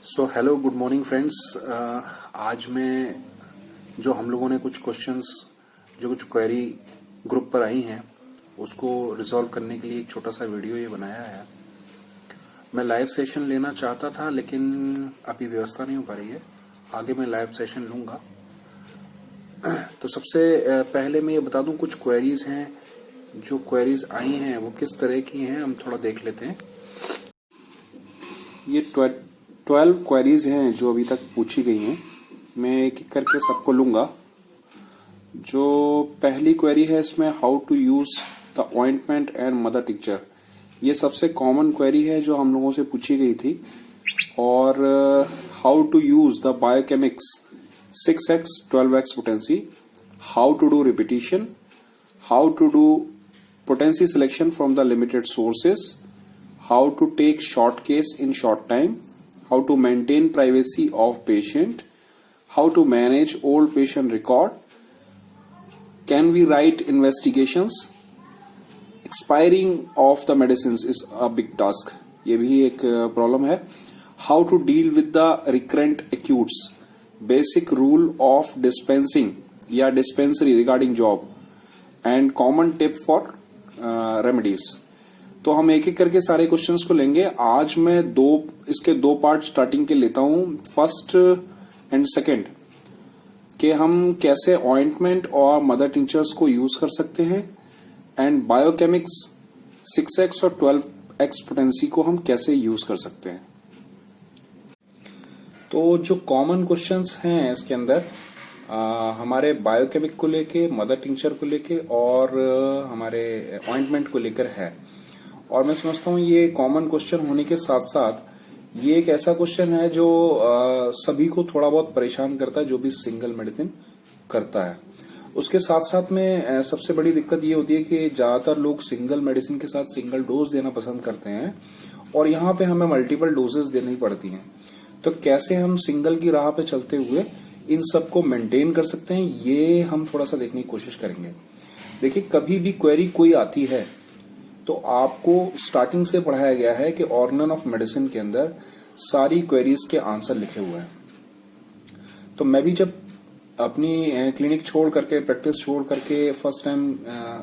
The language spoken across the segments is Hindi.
So hello good morning friends. आज मैं जो हम लोगों ने कुछ क्वेश्चंस जो कुछ क्वेरी ग्रुप पर आई हैं उसको रिजॉल्व करने के लिए एक छोटा सा वीडियो ये बनाया है। मैं लाइव सेशन लेना चाहता था लेकिन अभी व्यवस्था नहीं हो पा रही है। आगे मैं लाइव सेशन लूंगा। तो सबसे पहले मैं ये बता दूं कुछ क्वेरीज हैं। जो क्वेरीज आई हैं वो किस तरह की हैं हम थोड़ा देख लेते हैं। ये 12 क्वेरीज हैं जो अभी तक पूछी गई हैं। मैं एक एक करके सबको लूंगा। जो पहली क्वेरी है इसमें how to use the ointment and mother tincture, ये सबसे कॉमन क्वेरी है जो हम लोगों से पूछी गई थी। और how to use the biochemics 6x 12x potency, how to do repetition, how to do potency selection from the limited sources, how to take short case in short time, how to maintain privacy of patient, how to manage old patient record, can we write investigations, expiring of the medicines is a big task, ये भी एक प्रॉब्लम है, how to deal with the recurrent acutes, basic rule of dispensing या dispensary regarding job, and common tip for remedies। तो हम एक एक करके सारे क्वेश्चंस को लेंगे। आज मैं इसके दो पार्ट स्टार्टिंग के लेता हूं, फर्स्ट एंड सेकंड, कि हम कैसे ऑइंटमेंट और मदर टिंचर्स को यूज कर सकते हैं, एंड बायोकेमिक्स 6x और 12x पोटेंसी को हम कैसे यूज कर सकते हैं। तो जो कॉमन क्वेश्चंस हैं इसके अंदर हमारे बायोकेमिक को लेके, मदर टिंचर को लेके और हमारे ऑइंटमेंट को लेकर है। और मैं समझता हूँ ये कॉमन क्वेश्चन होने के साथ साथ ये एक ऐसा क्वेश्चन है जो सभी को थोड़ा बहुत परेशान करता है जो भी सिंगल मेडिसिन करता है। उसके साथ साथ में सबसे बड़ी दिक्कत ये होती है कि ज्यादातर लोग सिंगल मेडिसिन के साथ सिंगल डोज देना पसंद करते हैं और यहाँ पे हमें मल्टीपल डोजेस देनी पड़ती हैं। तो कैसे हम सिंगल की राह पे चलते हुए इन सबको मेंटेन कर सकते हैं, ये हम थोड़ा सा देखने की कोशिश करेंगे। देखिए, कभी भी क्वेरी कोई आती है तो आपको स्टार्टिंग से पढ़ाया गया है कि ऑर्गन ऑफ मेडिसिन के अंदर सारी क्वेरीज के आंसर लिखे हुए हैं। तो मैं भी जब अपनी क्लिनिक छोड़ करके, प्रैक्टिस छोड़ करके फर्स्ट टाइम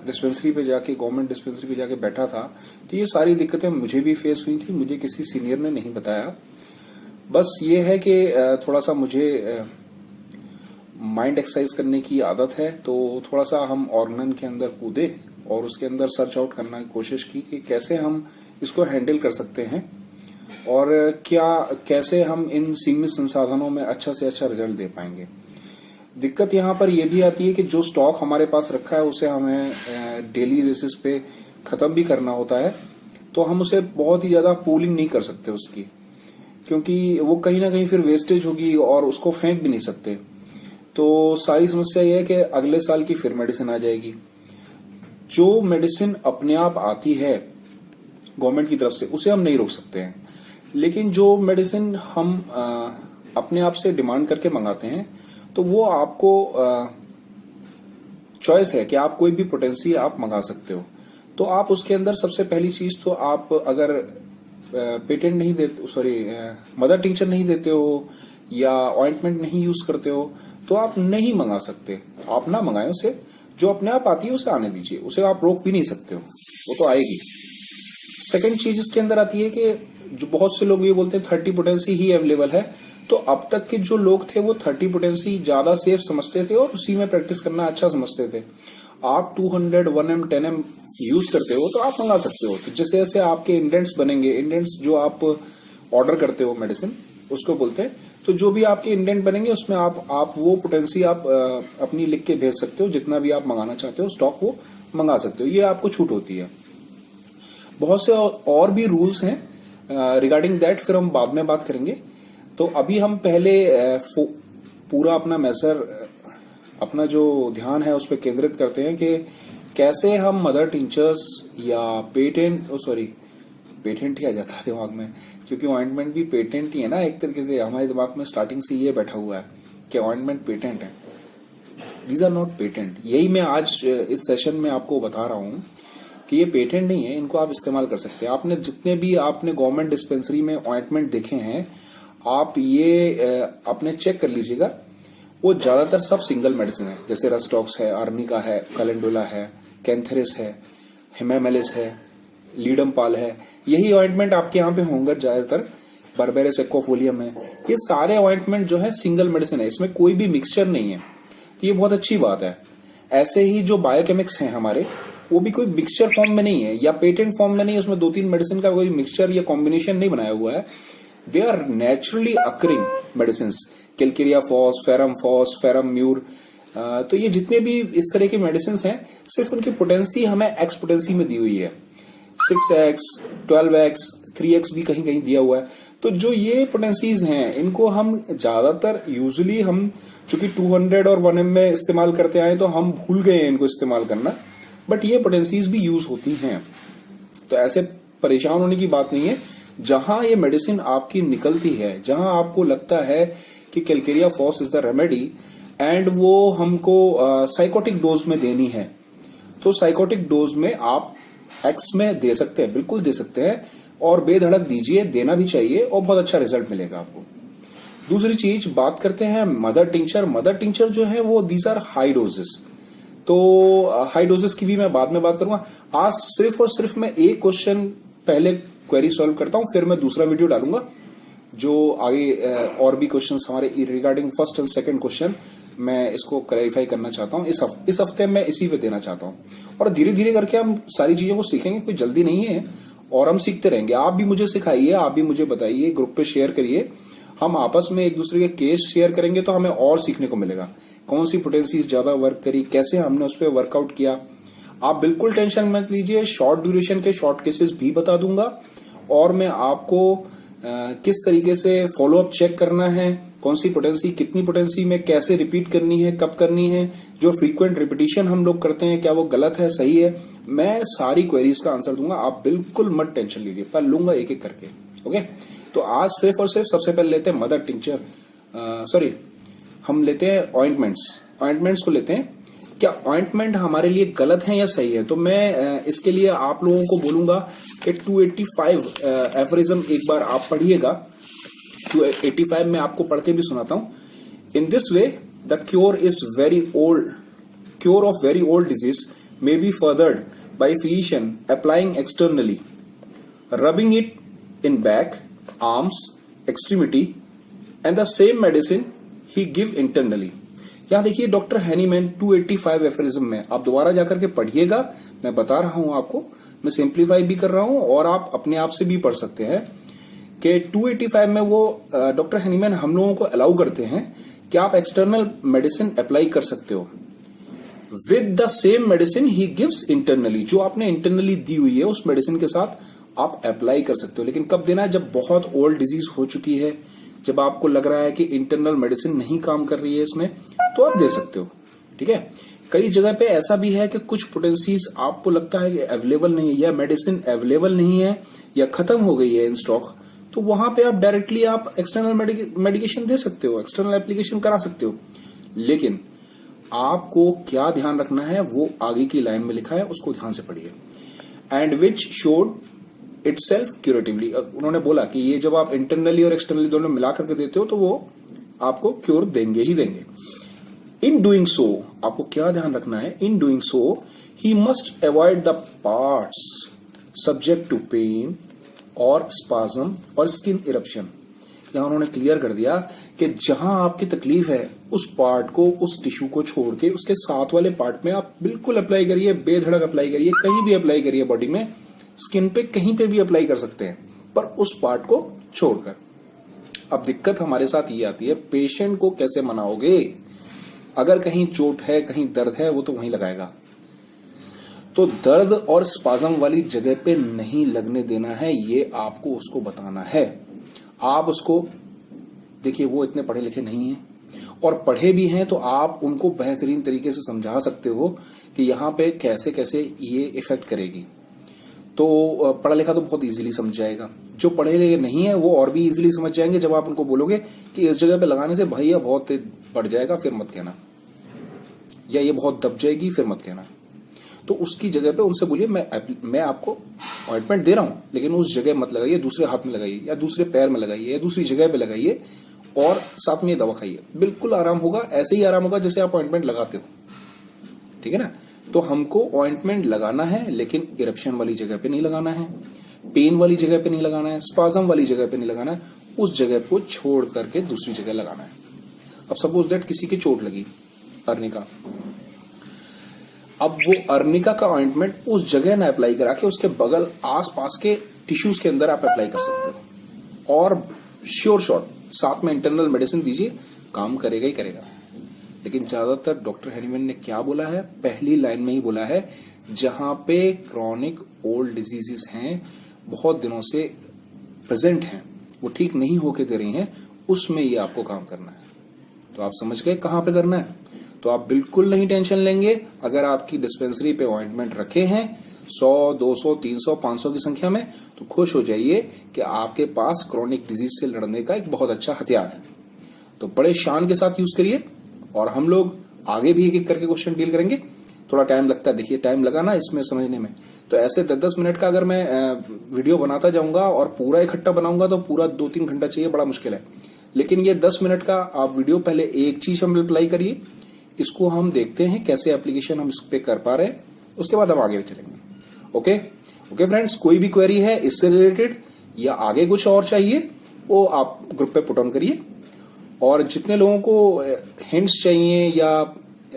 डिस्पेंसरी पे जाके, गवर्नमेंट डिस्पेंसरी पे जाके बैठा था, तो ये सारी दिक्कतें मुझे भी फेस हुई थी। मुझे किसी सीनियर ने नहीं बताया। बस ये है कि थोड़ा सा मुझे माइंड एक्सरसाइज करने की आदत है, तो थोड़ा सा हम ऑर्गन के अंदर कूदे और उसके अंदर सर्च आउट करने की कोशिश की कि कैसे हम इसको हैंडल कर सकते हैं और कैसे हम इन सीमित संसाधनों में अच्छा से अच्छा रिजल्ट दे पाएंगे। दिक्कत यहाँ पर यह भी आती है कि जो स्टॉक हमारे पास रखा है उसे हमें डेली बेसिस पे खत्म भी करना होता है। तो हम उसे बहुत ही ज्यादा पूलिंग नहीं कर सकते उसकी, क्योंकि वो कहीं ना कहीं फिर वेस्टेज होगी और उसको फेंक भी नहीं सकते। तो सारी समस्या यह है कि अगले साल की फिर मेडिसिन आ जाएगी। जो मेडिसिन अपने आप आती है गवर्नमेंट की तरफ से उसे हम नहीं रोक सकते हैं, लेकिन जो मेडिसिन हम अपने आप से डिमांड करके मंगाते हैं तो वो आपको चॉइस है कि आप कोई भी पोटेंसी आप मंगा सकते हो। तो आप उसके अंदर सबसे पहली चीज, तो आप अगर पेटेंट नहीं देते, मदर टिंचर नहीं देते हो या ऑइंटमेंट नहीं यूज करते हो तो आप नहीं मंगा सकते। आप ना मंगाएं उसे, जो अपने आप आती है उसे आने दीजिए, उसे आप रोक भी नहीं सकते हो, वो तो आएगी। सेकंड चीज इसके अंदर आती है कि जो बहुत से लोग ये बोलते हैं 30 पोटेंसी ही अवेलेबल है। तो अब तक के जो लोग थे वो 30 पोटेंसी ज्यादा सेफ समझते थे और उसी में प्रैक्टिस करना अच्छा समझते थे। आप 200, 1M, 10M यूज करते हो तो आप मंगा सकते हो। तो जैसे जैसे आपके इंडेंट्स बनेंगे, इंडेंट्स जो आप ऑर्डर करते हो मेडिसिन उसको बोलते हैं, तो जो भी आपके इंडेंट बनेंगे उसमें आप वो पोटेंसी आप अपनी लिख के भेज सकते हो। जितना भी आप मंगाना चाहते हो स्टॉक वो मंगा सकते हो, ये आपको छूट होती है। बहुत से और भी रूल्स हैं रिगार्डिंग दैट, फिर हम बाद में बात करेंगे। तो अभी हम पहले पूरा अपना जो ध्यान है उस पर केंद्रित करते हैं कि कैसे हम मदर टिंचर्स या पेटेंट ही आ जाता है दिमाग में, क्योंकि ऑइंटमेंट भी पेटेंट ही है ना एक तरीके से। हमारे दिमाग में स्टार्टिंग से ये बैठा हुआ है कि ऑइंटमेंट पेटेंट है। These are not patent. यही मैं आज इस सेशन में आपको बता रहा हूं कि ये पेटेंट नहीं है, इनको आप इस्तेमाल कर सकते हैं। आपने जितने भी आपने गवर्नमेंट डिस्पेंसरी में ऑइंटमेंट देखे हैं, आप ये अपने चेक कर लीजिएगा, वो ज्यादातर सब सिंगल मेडिसिन है, जैसे रस्टॉक्स है, आर्निका है, कैलेंडुला है, कैंथेरिस है, हिमामेलिस है, लीडम पाल है। यही ऑइंटमेंट आपके यहाँ पे होंगे ज्यादातर। बर्बेरिस एक्वाफोलियम है। ये सारे ऑइंटमेंट जो है सिंगल मेडिसिन है, इसमें कोई भी मिक्सचर नहीं है, तो ये बहुत अच्छी बात है। ऐसे ही जो बायोकेमिक्स हैं हमारे, वो भी कोई मिक्सचर फॉर्म में नहीं है या पेटेंट फॉर्म में नहीं है, उसमें 2-3 मेडिसिन का कोई मिक्सचर या कॉम्बिनेशन नहीं बनाया हुआ है। They are naturally occurring medicine, calcarea phos, ferrum mur. तो ये जितने भी इस तरह के मेडिसिन हैं, सिर्फ उनकी पोटेंसी हमें एक्स पोटेंसी में दी हुई है, 6x, 12x, 3x भी कहीं कहीं दिया हुआ है। तो जो ये पोटेंसीज हैं, इनको हम ज्यादातर यूजुअली हम चूंकि 200 और 1m में इस्तेमाल करते आए, तो हम भूल गए हैं इनको इस्तेमाल करना, बट ये पोटेंसीज भी यूज होती हैं। तो ऐसे परेशान होने की बात नहीं है। जहां ये मेडिसिन आपकी निकलती है, जहां आपको लगता है कि calcarea phos is the remedy and वो हमको साइकोटिक डोज में देनी है, तो साइकोटिक डोज में आप एक्स में दे सकते हैं, बिल्कुल दे सकते हैं, और बेधड़क दीजिए, देना भी चाहिए और बहुत अच्छा रिजल्ट मिलेगा आपको। दूसरी चीज बात करते हैं मदर टिंचर। मदर टिंचर जो है वो दीज आर हाई डोजेस, तो हाई डोजेस की भी मैं बाद में बात करूंगा। आज सिर्फ और सिर्फ मैं एक क्वेश्चन पहले क्वेरी सॉल्व करता हूं, फिर मैं दूसरा वीडियो डालूंगा जो आगे और भी क्वेश्चंस हमारे regarding first and second question मैं इसको क्लैरिफाई करना चाहता हूं। इस हफ्ते मैं इसी पे देना चाहता हूं, और धीरे धीरे करके हम सारी चीजों को सीखेंगे, कोई जल्दी नहीं है और हम सीखते रहेंगे। आप भी मुझे सिखाइए, आप भी मुझे बताइए, ग्रुप पे शेयर करिए, हम आपस में एक दूसरे के केस शेयर करेंगे तो हमें और सीखने को मिलेगा। कौन सी पोटेंसीज ज्यादा वर्क करी, कैसे हमने उस पर वर्कआउट किया। आप बिल्कुल टेंशन मत लीजिए, शॉर्ट ड्यूरेशन के शॉर्ट केसेस भी बता दूंगा, और मैं आपको किस तरीके से फॉलोअप चेक करना है, कौन सी पोटेंसी, कितनी पोटेंसी में कैसे रिपीट करनी है, कब करनी है, जो फ्रीक्वेंट रिपीटिशन हम लोग करते हैं क्या वो गलत है, सही है, मैं सारी क्वेरीज का आंसर दूंगा। आप बिल्कुल मत टेंशन लीजिए, पर लूंगा एक एक करके। ओके, तो आज सिर्फ और सिर्फ सबसे पहले लेते हैं मदर टिंचर, हम लेते हैं ऑइंटमेंट्स को लेते हैं। क्या ऑइंटमेंट हमारे लिए गलत है या सही है? तो मैं इसके लिए आप लोगों को बोलूंगा कि 285 एफरिज्म एक बार आप पढ़िएगा। 285 में आपको पढ़ के भी सुनाता हूं। In this way the cure of very old disease may be furthered by physician applying externally, rubbing it in back, arms, extremity, and the same medicine he give internally. यहाँ देखिए डॉक्टर हैनीमैन 285 एफरिज्म में आप दोबारा जाकर के पढ़िएगा, मैं बता रहा हूं आपको, मैं सिंप्लीफाई भी कर रहा हूं और आप अपने आप से भी पढ़ सकते हैं कि 285 में वो डॉक्टर हैनीमैन हम लोगों को अलाउ करते हैं कि आप एक्सटर्नल मेडिसिन अप्लाई कर सकते हो with the same medicine he gives internally. जो आपने इंटरनली दी हुई है उस मेडिसिन के साथ आप अप्लाई कर सकते हो, लेकिन कब देना है? जब बहुत ओल्ड डिजीज हो चुकी है, जब आपको लग रहा है कि इंटरनल मेडिसिन नहीं काम कर रही है इसमें, तो आप दे सकते हो। ठीक है, कई जगह पे ऐसा भी है कि कुछ पोटेंसीज आपको लगता है कि अवेलेबल नहीं है, या मेडिसिन अवेलेबल नहीं है, या खत्म हो गई है इन स्टॉक, तो वहां पे आप डायरेक्टली आप एक्सटर्नल मेडिकेशन दे सकते हो, एक्सटर्नल एप्लीकेशन करा सकते हो। लेकिन आपको क्या ध्यान रखना है वो आगे की लाइन में लिखा है, उसको ध्यान से पढ़िए। एंड विच शोड इटसेल्फ क्यूरेटिवली, उन्होंने बोला कि ये जब आप इंटरनली और एक्सटर्नली दोनों मिलाकर के देते हो तो वो आपको क्योर देंगे ही देंगे। इन डूइंग सो, आपको क्या ध्यान रखना है? In doing so he must avoid the parts subject to pain और स्पाज्म और स्किन इरप्शन। यहां उन्होंने क्लियर कर दिया कि जहां आपकी तकलीफ है उस पार्ट को, उस टिश्यू को छोड़ के उसके साथ वाले पार्ट में आप बिल्कुल अप्लाई करिए, बेधड़क अप्लाई करिए, कहीं भी अप्लाई करिए बॉडी में, स्किन पे कहीं पे भी अप्लाई कर सकते हैं, पर उस पार्ट को छोड़कर। अब दिक्कत हमारे साथ ये आती है, पेशेंट को कैसे मनाओगे? अगर कहीं चोट है, कहीं दर्द है, वो तो वहीं लगाएगा, तो दर्द और स्पाज्म वाली जगह पे नहीं लगने देना है, ये आपको उसको बताना है। आप उसको देखिए, वो इतने पढ़े लिखे नहीं हैं, और पढ़े भी हैं तो आप उनको बेहतरीन तरीके से समझा सकते हो कि यहाँ पे कैसे कैसे ये इफेक्ट करेगी। तो पढ़ा लिखा तो बहुत इजीली समझ जाएगा, जो पढ़े लिखे नहीं है वो और भी इजीली समझ जाएंगे जब आप उनको बोलोगे कि इस जगह पे लगाने से भैया बहुत बढ़ जाएगा, फिर मत कहना, या ये बहुत दब जाएगी, फिर मत कहना। तो उसकी जगह पे उनसे बोलिए मैं आपको ऑइंटमेंट दे रहा हूं, लेकिन उस जगह मत लगाइए, दूसरे हाथ में लगाइए या दूसरे पैर में लगाइए या दूसरी जगह पे लगाइए और साथ में ये दवा खाइए। बिल्कुल आराम होगा, ऐसे ही आराम होगा जैसे आप ऑइंटमेंट लगाते हो। ठीक है ना? तो हमको ऑइंटमेंट लगाना है, लेकिन इरप्शन वाली जगह पे नहीं लगाना है, पेन वाली जगह पे नहीं लगाना है, स्पाज्म वाली जगह पे नहीं लगाना है, उस जगह को छोड़ करके दूसरी जगह लगाना है। अब सपोज दैट किसी की चोट लगी अर्निका, अब वो अर्निका का ऑइंटमेंट उस जगह ना अप्लाई करा के उसके बगल आसपास के टिश्यूज के अंदर आप अप्लाई कर सकते हो, और श्योर शॉट साथ में इंटरनल मेडिसिन दीजिए, काम करेगा ही करेगा। लेकिन ज्यादातर डॉक्टर हैरीमैन ने क्या बोला है, पहली लाइन में ही बोला है, जहां पे क्रॉनिक ओल्ड डिजीजेस हैं, बहुत दिनों से प्रेजेंट हैं, वो ठीक नहीं होके दे रही हैं, उसमें ये आपको काम करना है। तो आप समझ गए कहां पे करना है। तो आप बिल्कुल नहीं टेंशन लेंगे अगर आपकी डिस्पेंसरी पे ऑइंटमेंट रखे हैं 100, 200, 300, 500 की संख्या में, तो खुश हो जाइए कि आपके पास क्रॉनिक डिजीज से लड़ने का एक बहुत अच्छा हथियार है। तो बड़े शान के साथ यूज करिए, और हम लोग आगे भी एक एक करके क्वेश्चन डील करेंगे। थोड़ा टाइम लगता है, देखिए टाइम लगा ना इसमें समझने में, तो ऐसे 10-10 मिनट का अगर मैं वीडियो बनाता जाऊंगा और पूरा इकट्ठा बनाऊंगा तो पूरा 2-3 घंटा चाहिए, बड़ा मुश्किल है। लेकिन ये 10 मिनट का आप वीडियो, पहले एक चीज हम अप्लाई करिए, इसको हम देखते हैं कैसे एप्लीकेशन हम इस पे कर पा रहे हैं, उसके बाद हम आगे चलेंगे। ओके फ्रेंड्स, कोई भी क्वेरी है इससे रिलेटेड या आगे कुछ और चाहिए, वो आप ग्रुप पे पुट ऑन करिए। और जितने लोगों को हिंट्स चाहिए या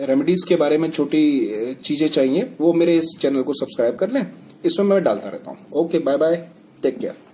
रेमेडीज के बारे में छोटी चीजें चाहिए, वो मेरे इस चैनल को सब्सक्राइब कर लें, इसमें मैं डालता रहता हूँ। Okay, bye bye, take care.